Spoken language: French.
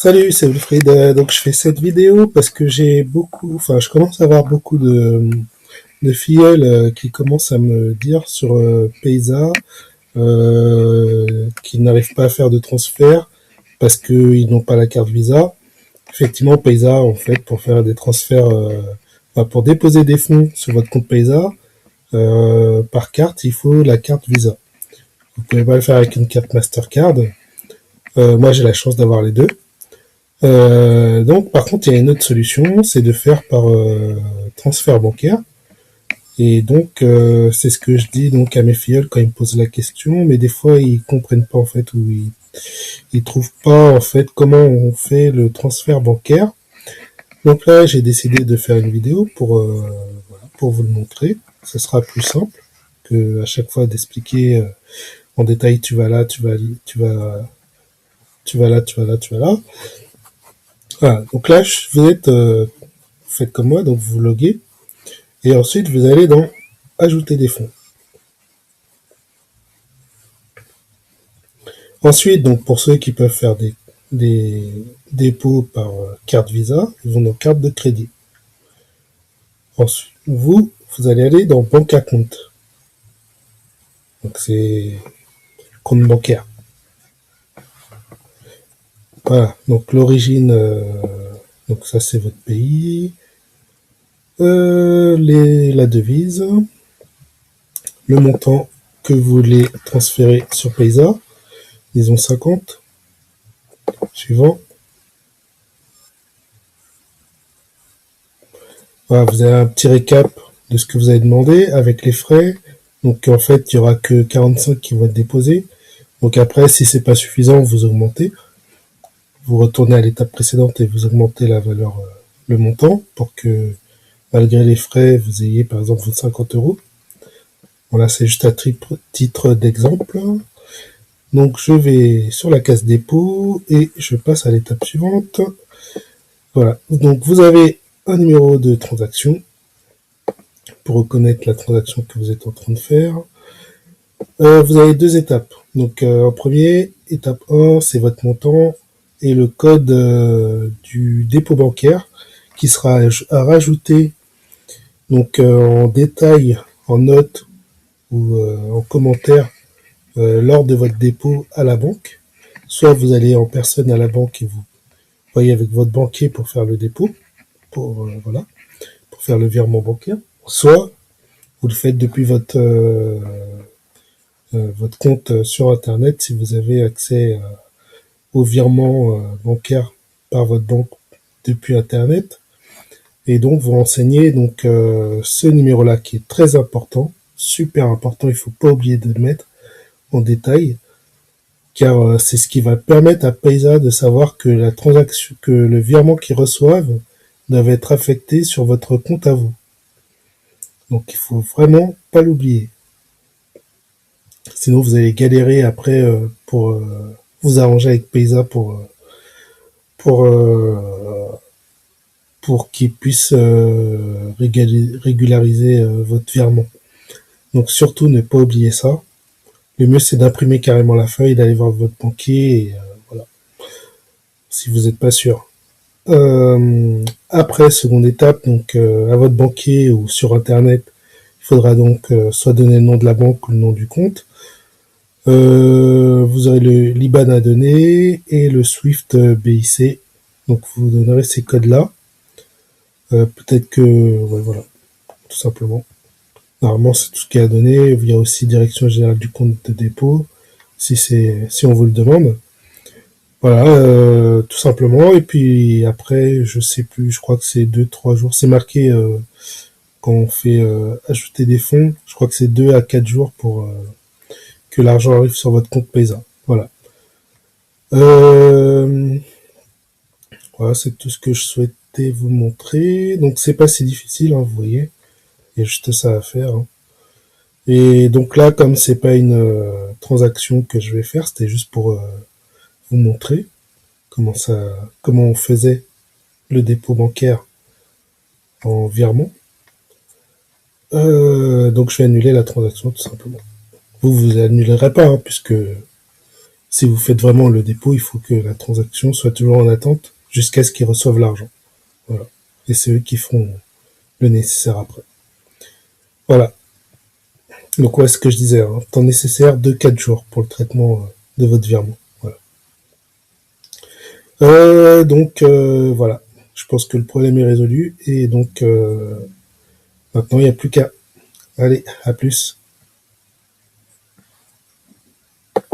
Salut, c'est Wilfried. Donc je fais cette vidéo parce que je commence à avoir beaucoup de filleuls qui commencent à me dire sur Paysa qu'ils n'arrivent pas à faire de transfert parce qu'ils n'ont pas la carte Visa. Effectivement, Paysa, en fait, pour faire des transferts, pour déposer des fonds sur votre compte Paysa par carte, il faut la carte Visa. Vous pouvez pas le faire avec une carte Mastercard. Moi, j'ai la chance d'avoir les deux. Donc, par contre, il y a une autre solution, c'est de faire par transfert bancaire. Et donc, c'est ce que je dis donc à mes filleuls quand ils me posent la question, mais des fois ils comprennent pas en fait, ou ils trouvent pas en fait comment on fait le transfert bancaire. Donc là, j'ai décidé de faire une vidéo pour vous le montrer. Ce sera plus simple que à chaque fois d'expliquer en détail. Tu vas là, tu vas là, tu vas là, tu vas là. Voilà. Donc là, vous faites comme moi, donc vous loguez. Et ensuite, vous allez dans Ajouter des fonds. Ensuite, donc pour ceux qui peuvent faire des dépôts par carte Visa, ils vont dans carte de crédit. Ensuite, vous allez aller dans Banque à compte. Donc c'est compte bancaire. Voilà. Donc l'origine, donc ça c'est votre pays, la devise, le montant que vous voulez transférer sur Paysa, disons 50. Suivant. Voilà, vous avez un petit récap de ce que vous avez demandé avec les frais. Donc en fait, il y aura que 45 qui vont être déposés. Donc après, si c'est pas suffisant, vous augmentez. Vous retournez à l'étape précédente et vous augmentez la valeur, le montant, pour que malgré les frais, vous ayez par exemple 50 euros. Voilà, c'est juste à titre d'exemple. Donc je vais sur la case dépôt et je passe à l'étape suivante. Voilà, donc vous avez un numéro de transaction pour reconnaître la transaction que vous êtes en train de faire. Vous avez deux étapes. Donc en premier, étape 1, c'est votre montant et le code du dépôt bancaire qui sera à rajouter donc en détail, en note ou en commentaire lors de votre dépôt à la banque. Soit vous allez en personne à la banque et vous voyez avec votre banquier pour faire le dépôt, voilà, pour faire le virement bancaire. Soit vous le faites depuis votre compte sur Internet si vous avez accès au virement bancaire par votre banque depuis Internet. Et donc, vous renseignez donc ce numéro-là qui est très important, super important, il faut pas oublier de le mettre en détail, car c'est ce qui va permettre à Paysa de savoir que la transaction, que le virement qu'ils reçoivent doit être affecté sur votre compte à vous. Donc, il faut vraiment pas l'oublier. Sinon, vous allez galérer après pour vous arranger avec Paysa pour pour qu'ils puissent régulariser votre virement. Donc surtout ne pas oublier ça. Le mieux c'est d'imprimer carrément la feuille, d'aller voir votre banquier et voilà. Si vous n'êtes pas sûr. Après, seconde étape, donc à votre banquier ou sur internet, il faudra donc soit donner le nom de la banque ou le nom du compte. Vous aurez le l'IBAN à donner et le SWIFT BIC. Donc vous donnerez ces codes-là. Peut-être que, ouais, voilà, tout simplement. Normalement, c'est tout ce qui est à donner. Il y a aussi direction générale du compte de dépôt, si on vous le demande. Voilà, tout simplement. Et puis après, je sais plus, je crois que c'est 2, 3 jours. C'est marqué quand on fait ajouter des fonds. Je crois que c'est 2 à 4 jours pour que l'argent arrive sur votre compte Paysa. Voilà. Euh, voilà, c'est tout ce que je souhaitais vous montrer. Donc c'est pas si difficile, hein, vous voyez. Il y a juste ça à faire, hein. Et donc là, comme c'est pas une transaction que je vais faire, c'était juste pour vous montrer comment on faisait le dépôt bancaire en virement. Donc je vais annuler la transaction tout simplement. Vous annulerez pas, hein, puisque Si vous faites vraiment le dépôt, il faut que la transaction soit toujours en attente jusqu'à ce qu'ils reçoivent l'argent. Voilà. Et c'est eux qui feront le nécessaire après. Voilà. Donc ouais, ce que je disais, hein, temps nécessaire de 4 jours pour le traitement de votre virement. Voilà. Voilà. Je pense que le problème est résolu et donc maintenant il n'y a plus qu'à. Allez, à plus.